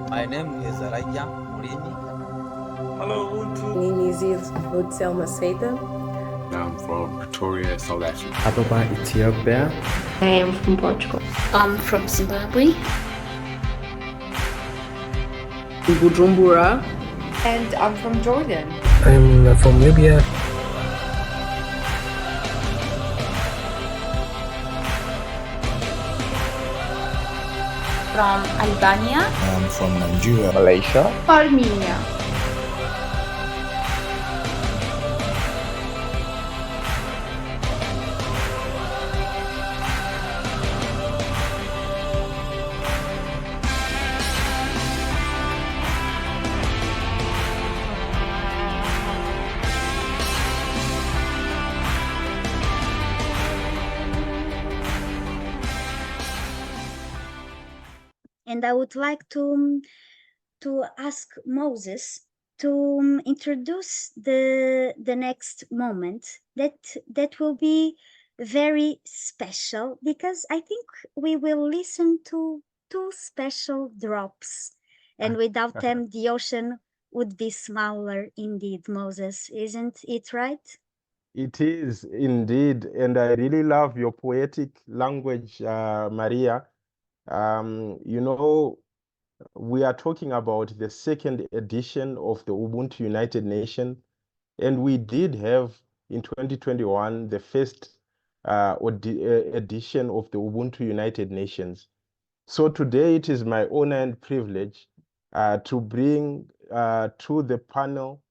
My name is Valeria Murini. Hello, Ubuntu. Inizir Selma Seita. I'm from Pretoria, South Africa. Ababa, Ethiopia. I am from Portugal. I'm from Zimbabwe. Bujumbura. And I'm from Jordan. I'm from Libya. From Albania. I'm from Nigeria. Malaysia. Armenia. And I would like to ask Moses to introduce the next moment that will be very special, because I think we will listen to two special drops, and without them the ocean would be smaller indeed. Moses, isn't it right? It is indeed, and I really love your poetic language, Maria. You know, we are talking about the second edition of the Ubuntu United Nations, and we did have in 2021 the first edition of the Ubuntu United Nations. So today it is my honor and privilege to bring to the panel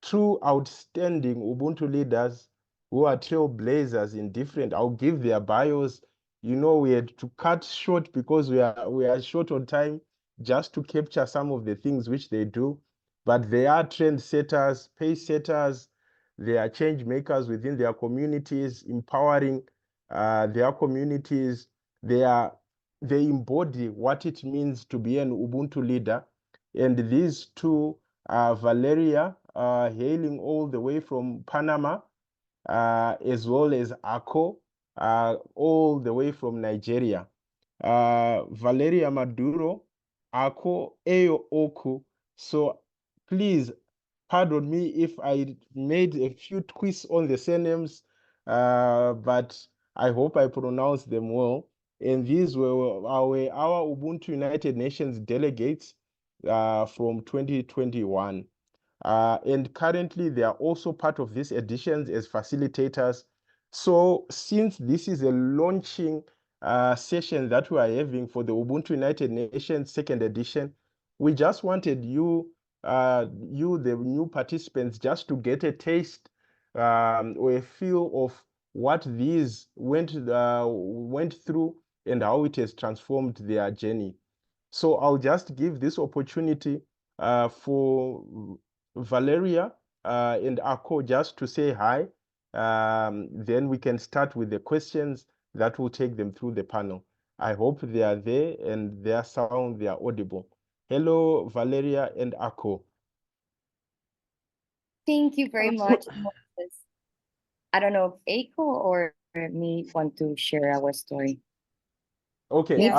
two outstanding Ubuntu leaders who are trailblazers in different. I'll give their bios. You know, we had to cut short because we are short on time, just to capture some of the things which they do. But they are trendsetters, pace setters. They are change makers within their communities, empowering their communities. They embody what it means to be an Ubuntu leader. And these two, Valeria, hailing all the way from Panama, as well as Ako, all the way from Nigeria. Valeria Maduro, Ako Eyo Oku. So please pardon me if I made a few twists on the surnames, but I hope I pronounced them well. And these were our Ubuntu United Nations delegates from 2021. And currently they are also part of these editions as facilitators. So since this is a launching session that we are having for the Ubuntu United Nations second edition, we just wanted you, the new participants, just to get a taste or a feel of what these went through and how it has transformed their journey. So I'll just give this opportunity for Valeria and Ako just to say hi. Then we can start with the questions that will take them through the panel. I hope they are there and their sound, they are audible. Hello, Valeria and Ako. Thank you very much, Moses. I don't know if Ako or me want to share our story. Okay.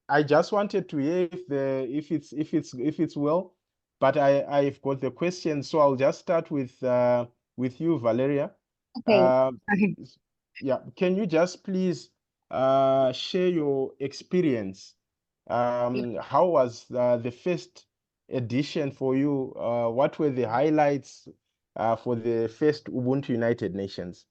I just wanted to hear if it's well, but I've got the question, so I'll just start with you, Valeria. Okay. Yeah. Can you just please share your experience? How was the first edition for you? What were the highlights for the first Ubuntu United Nations?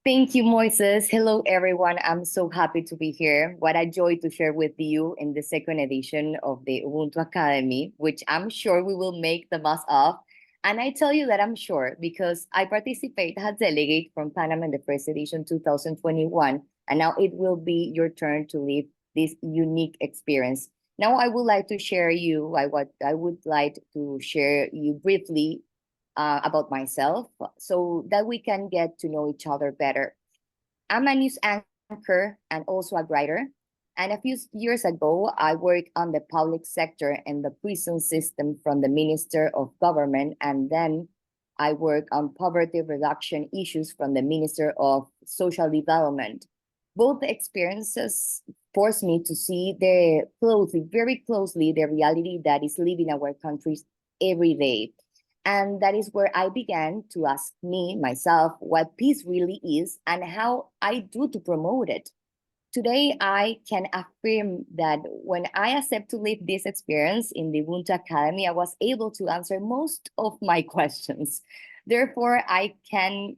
Thank you, Moises. Hello, everyone. I'm so happy to be here. What a joy to share with you in the second edition of the Ubuntu Academy, which I'm sure we will make the most of. And I tell you that I'm sure because I participated as delegate from Panama in the first edition 2021, and now it will be your turn to live this unique experience. Now I would like to share you, I would like to share you briefly about myself so that we can get to know each other better. I'm a news anchor and also a writer. And a few years ago, I worked on the public sector and the prison system from the Minister of Government. And then I worked on poverty reduction issues from the Minister of Social Development. Both experiences forced me to see very closely, the reality that is living our countries every day. And that is where I began to ask myself, what peace really is and how I do to promote it. Today, I can affirm that when I accept to live this experience in the Ubuntu Academy, I was able to answer most of my questions. Therefore, I can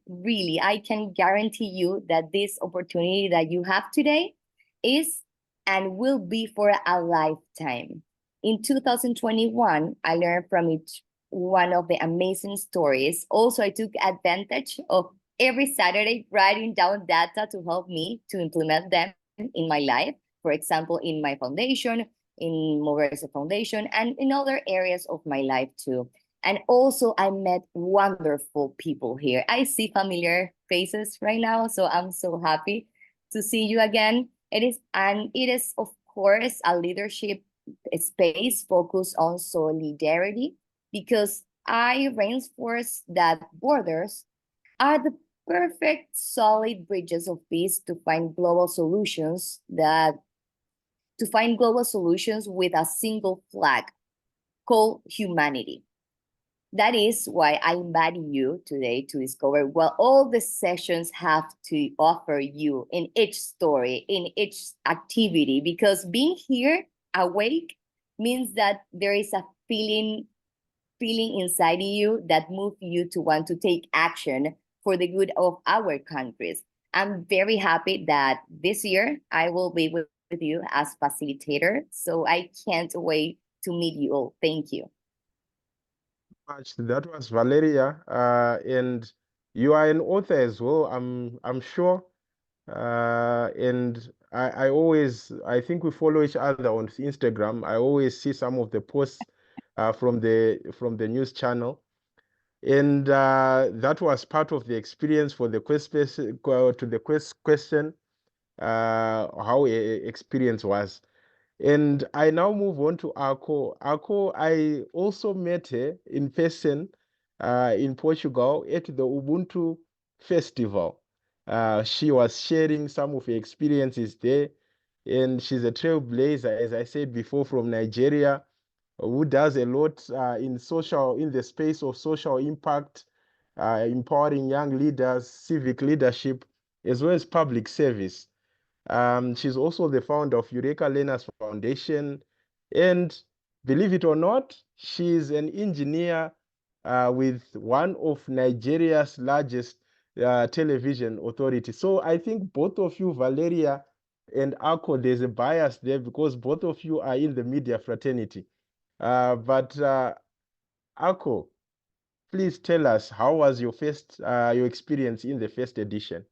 guarantee you that this opportunity that you have today is and will be for a lifetime. In 2021, I learned from each one of the amazing stories. Also, I took advantage of every Saturday writing down data to help me to implement them in my life, for example, in my foundation, in Moverse Foundation, and in other areas of my life too. And also, I met wonderful people here. I see familiar faces right now, so I'm so happy to see you again. It is of course a leadership space focused on solidarity, because I reinforce that borders are the perfect solid bridges of peace to find global solutions with a single flag called humanity. That is why I invite you today to discover what all the sessions have to offer you in each story, in each activity, because being here awake means that there is a feeling inside you that moves you to want to take action for the good of our countries. I'm very happy that this year I will be with you as facilitator, so I can't wait to meet you all. Thank you. That was Valeria, and you are an author as well, I'm sure. And I think we follow each other on Instagram. I always see some of the posts from the news channel, and that was part of the experience for the question, how experience was. And I now move on to Ako. Ako, I also met her in person in Portugal at the Ubuntu Festival. She was sharing some of her experiences there, and she's a trailblazer, as I said before, from Nigeria, who does a lot in the space of social impact, empowering young leaders, civic leadership, as well as public service. She's also the founder of Eureka Learners Foundation. And believe it or not, she's an engineer with one of Nigeria's largest television authorities. So I think both of you, Valeria and Ako, there's a bias there because both of you are in the media fraternity. But Ako, please tell us, how was your experience in the first edition?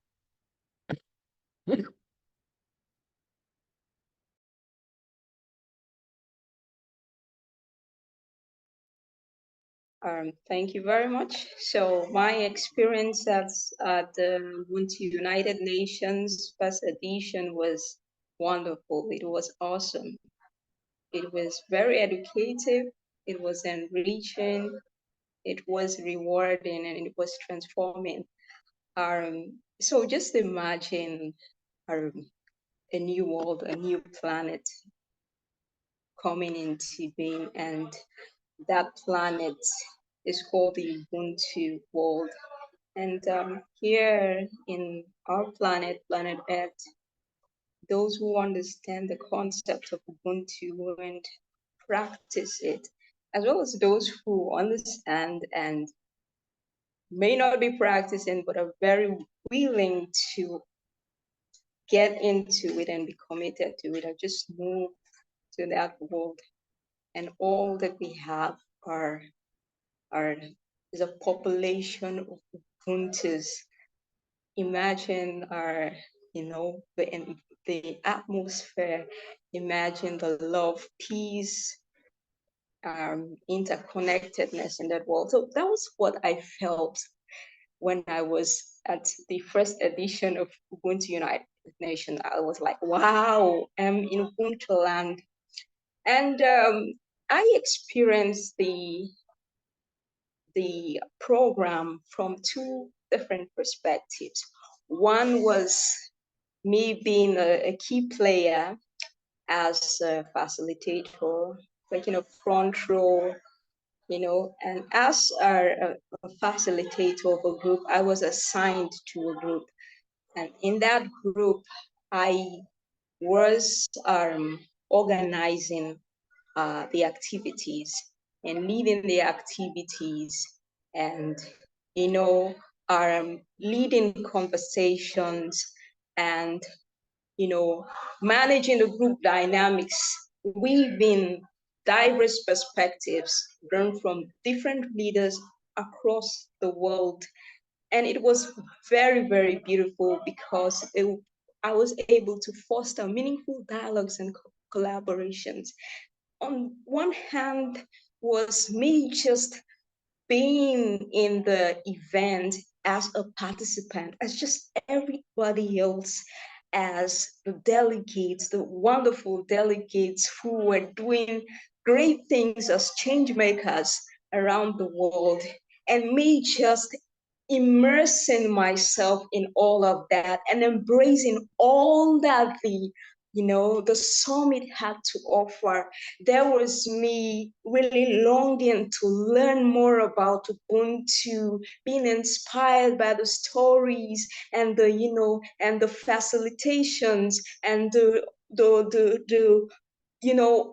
Thank you very much. So my experience at the Ubuntu United Nations first edition was wonderful. It was awesome. It was very educative. It was enriching. It was rewarding, and it was transforming. So just imagine a new world, a new planet coming into being, and that planet is called the Ubuntu world. And here in our planet Earth, those who understand the concept of Ubuntu and practice it, as well as those who understand and may not be practicing, but are very willing to get into it and be committed to it, or just move to that world. And all that we have is a population of Ubuntus. Imagine the atmosphere. Imagine the love, peace, interconnectedness in that world. So that was what I felt when I was at the first edition of Ubuntu United Nations. I was like, wow, I'm in Ubuntu land. And I experienced the program from two different perspectives. One was me being a key player as a facilitator, like, front row, and as a facilitator of a group, I was assigned to a group. And in that group, I was organizing the activities and leading the activities and, leading conversations and, managing the group dynamics, weaving diverse perspectives learned from different leaders across the world. And it was very, very beautiful because I was able to foster meaningful dialogues and collaborations. On one hand, was me just being in the event as a participant, as just everybody else, as the delegates, the wonderful delegates who were doing great things as change makers around the world, and me just immersing myself in all of that and embracing all that the summit had to offer. There was me really longing to learn more about Ubuntu, being inspired by the stories and the facilitations and the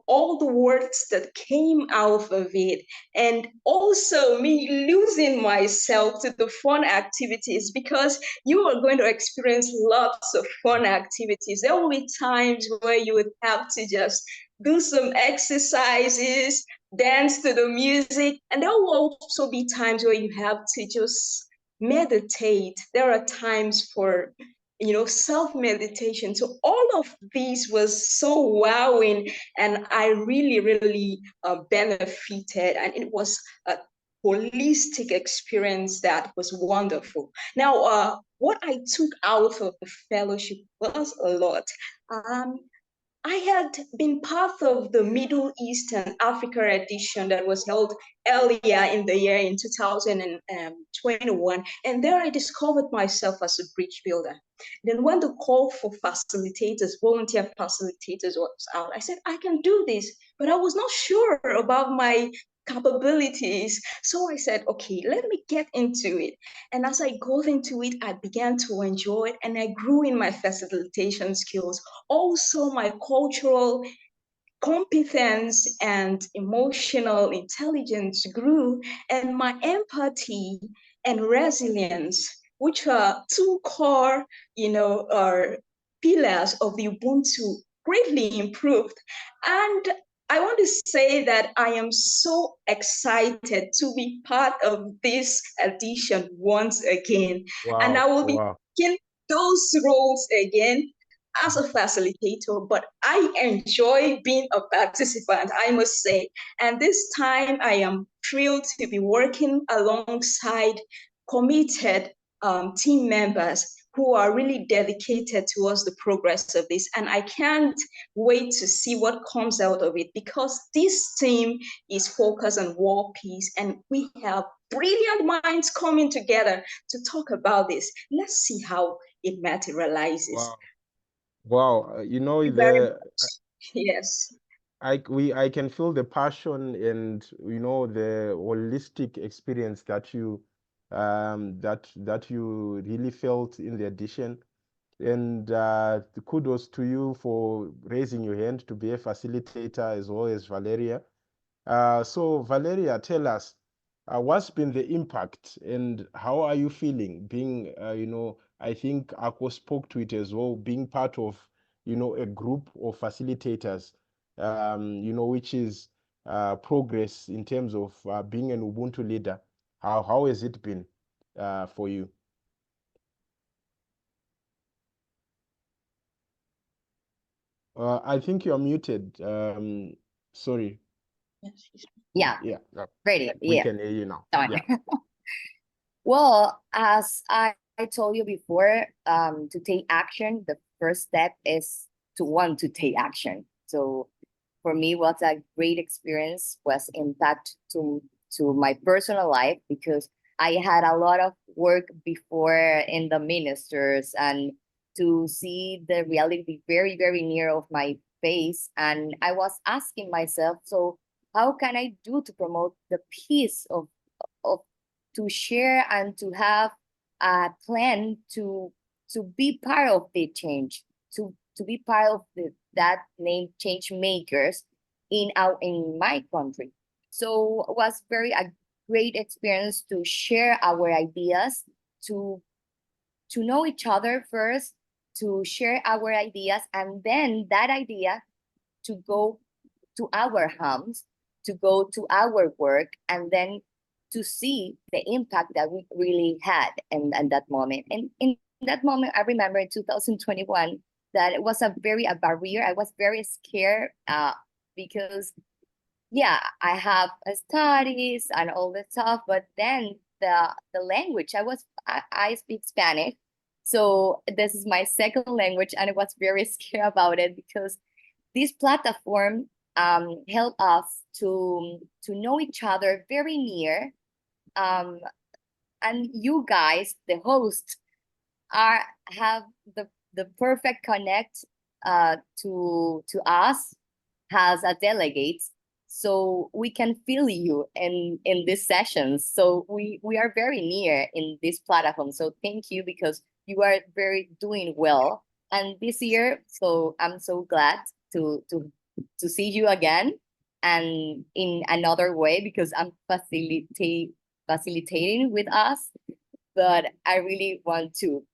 all the words that came out of it, and also me losing myself to the fun activities, because you are going to experience lots of fun activities. There will be times where you would have to just do some exercises, dance to the music, and there will also be times where you have to just meditate. There are times for self-meditation. So all of these was so wowing, and I really, really benefited, and it was a holistic experience that was wonderful. Now, what I took out of the fellowship was a lot. I had been part of the Middle East and Africa edition that was held earlier in the year in 2021. And there I discovered myself as a bridge builder. Then when the call for facilitators, volunteer facilitators was out, I said, I can do this, but I was not sure about my capabilities. So I said, okay, let me get into it. And as I got into it, I began to enjoy it, and I grew in my facilitation skills. Also, my cultural competence and emotional intelligence grew, and my empathy and resilience, which are two core, pillars of the Ubuntu, greatly improved. And I want to say that I am so excited to be part of this edition once again. Wow. And I will be Wow. taking those roles again as a facilitator, but I enjoy being a participant, I must say. And this time I am thrilled to be working alongside committed team members who are really dedicated towards the progress of this. And I can't wait to see what comes out of it, because this team is focused on world peace, and we have brilliant minds coming together to talk about this. Let's see how it materializes. Wow. Wow, Yes. I can feel the passion and the holistic experience that you that you really felt in the edition. And kudos to you for raising your hand to be a facilitator, as well as Valeria. So Valeria, tell us, what's been the impact and how are you feeling being, I think Akko spoke to it as well, being part of, a group of facilitators, which is progress in terms of being an Ubuntu leader. How has it been for you? I think you're muted. Sorry. Yeah. Yeah. Ready. We Yeah. can hear you now. Done. Yeah. Well, as I told you before, to take action, the first step is to want to take action. So for me, what a great experience was impact to my personal life, because I had a lot of work before in the ministers, and to see the reality very, very near of my face. And I was asking myself, so how can I do to promote the peace of to share and to have a plan to be part of the change, to be part of that name change makers in my country. So it was a great experience to share our ideas, to know each other first, to share our ideas, and then that idea to go to our homes, to go to our work, and then to see the impact that we really had in that moment. And in that moment, I remember in 2021 that it was a barrier. I was very scared because yeah, I have studies and all that stuff, but then the language, I speak Spanish, so this is my second language, and I was very scared about it because this platform helped us to know each other very near, and you guys, the hosts, have the perfect connect to us as a delegate, so we can feel you in these sessions. So we are very near in this platform. So thank you, because you are very doing well. And this year, so I'm so glad to see you again, and in another way, because I'm facilitating with us. But I really want to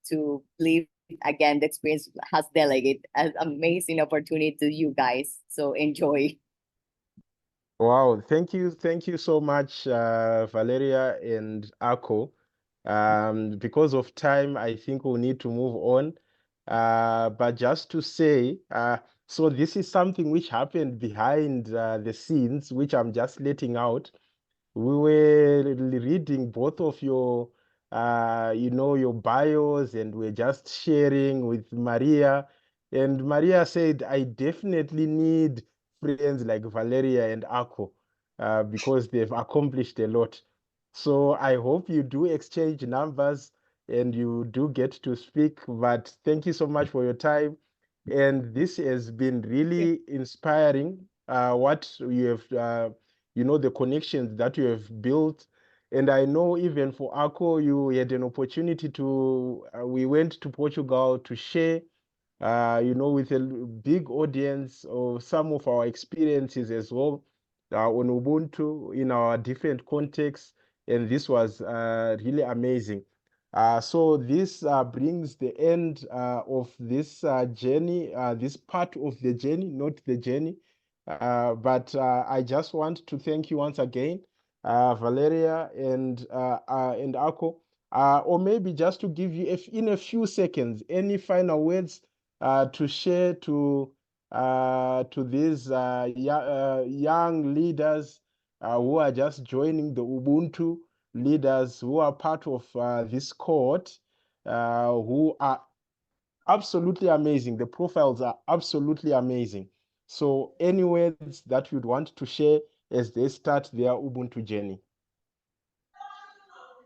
live again the experience as delegate, an amazing opportunity to you guys. So enjoy. Wow, thank you so much, Valeria and Ako. Because of time, I think we'll need to move on. But just to say, so this is something which happened behind the scenes, which I'm just letting out. We were reading both of your, your bios, and we're just sharing with Maria. And Maria said, I definitely need friends like Valeria and Ako because they've accomplished a lot. So I hope you do exchange numbers and you do get to speak. But thank you so much for your time. And this has been really inspiring, what you have the connections that you have built. And I know even for Ako, you had an opportunity to, we went to Portugal to share, with a big audience of some of our experiences as well on Ubuntu in our different contexts. And this was really amazing. So this brings the end of this journey, this part of the journey, not the journey. But I just want to thank you once again, Valeria and Ako, or maybe just to give you, in a few seconds, any final words to share to these young leaders who are just joining the Ubuntu, leaders who are part of this cohort, who are absolutely amazing. The profiles are absolutely amazing. So any words that you'd want to share as they start their Ubuntu journey?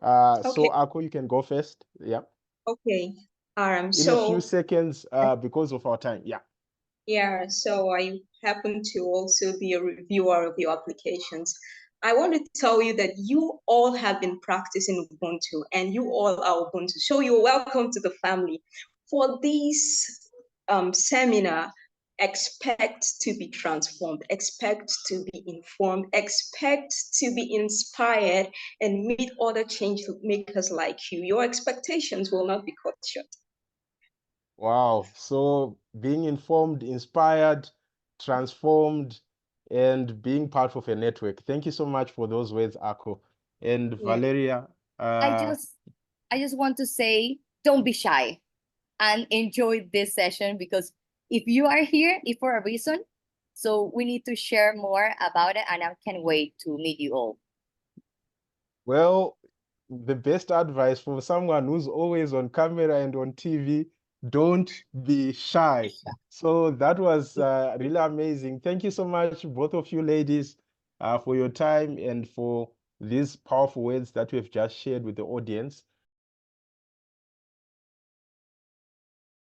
So Ako, you can go first. Yeah. Okay. In a few seconds, because of our time. Yeah. Yeah, so I happen to also be a reviewer of your applications. I want to tell you that you all have been practicing Ubuntu, and you all are Ubuntu. So you're welcome to the family. For this seminar, expect to be transformed, expect to be informed, expect to be inspired, and meet other change makers like you. Your expectations will not be cut short. Wow. So being informed, inspired, transformed, and being part of a network. Thank you so much for those words, Ako. And Valeria. I just want to say, don't be shy and enjoy this session, because if you are here, it's for a reason. So we need to share more about it, and I can't wait to meet you all. Well, the best advice for someone who's always on camera and on TV, don't be shy. So that was really amazing. Thank you so much, both of you ladies, for your time and for these powerful words that we've just shared with the audience.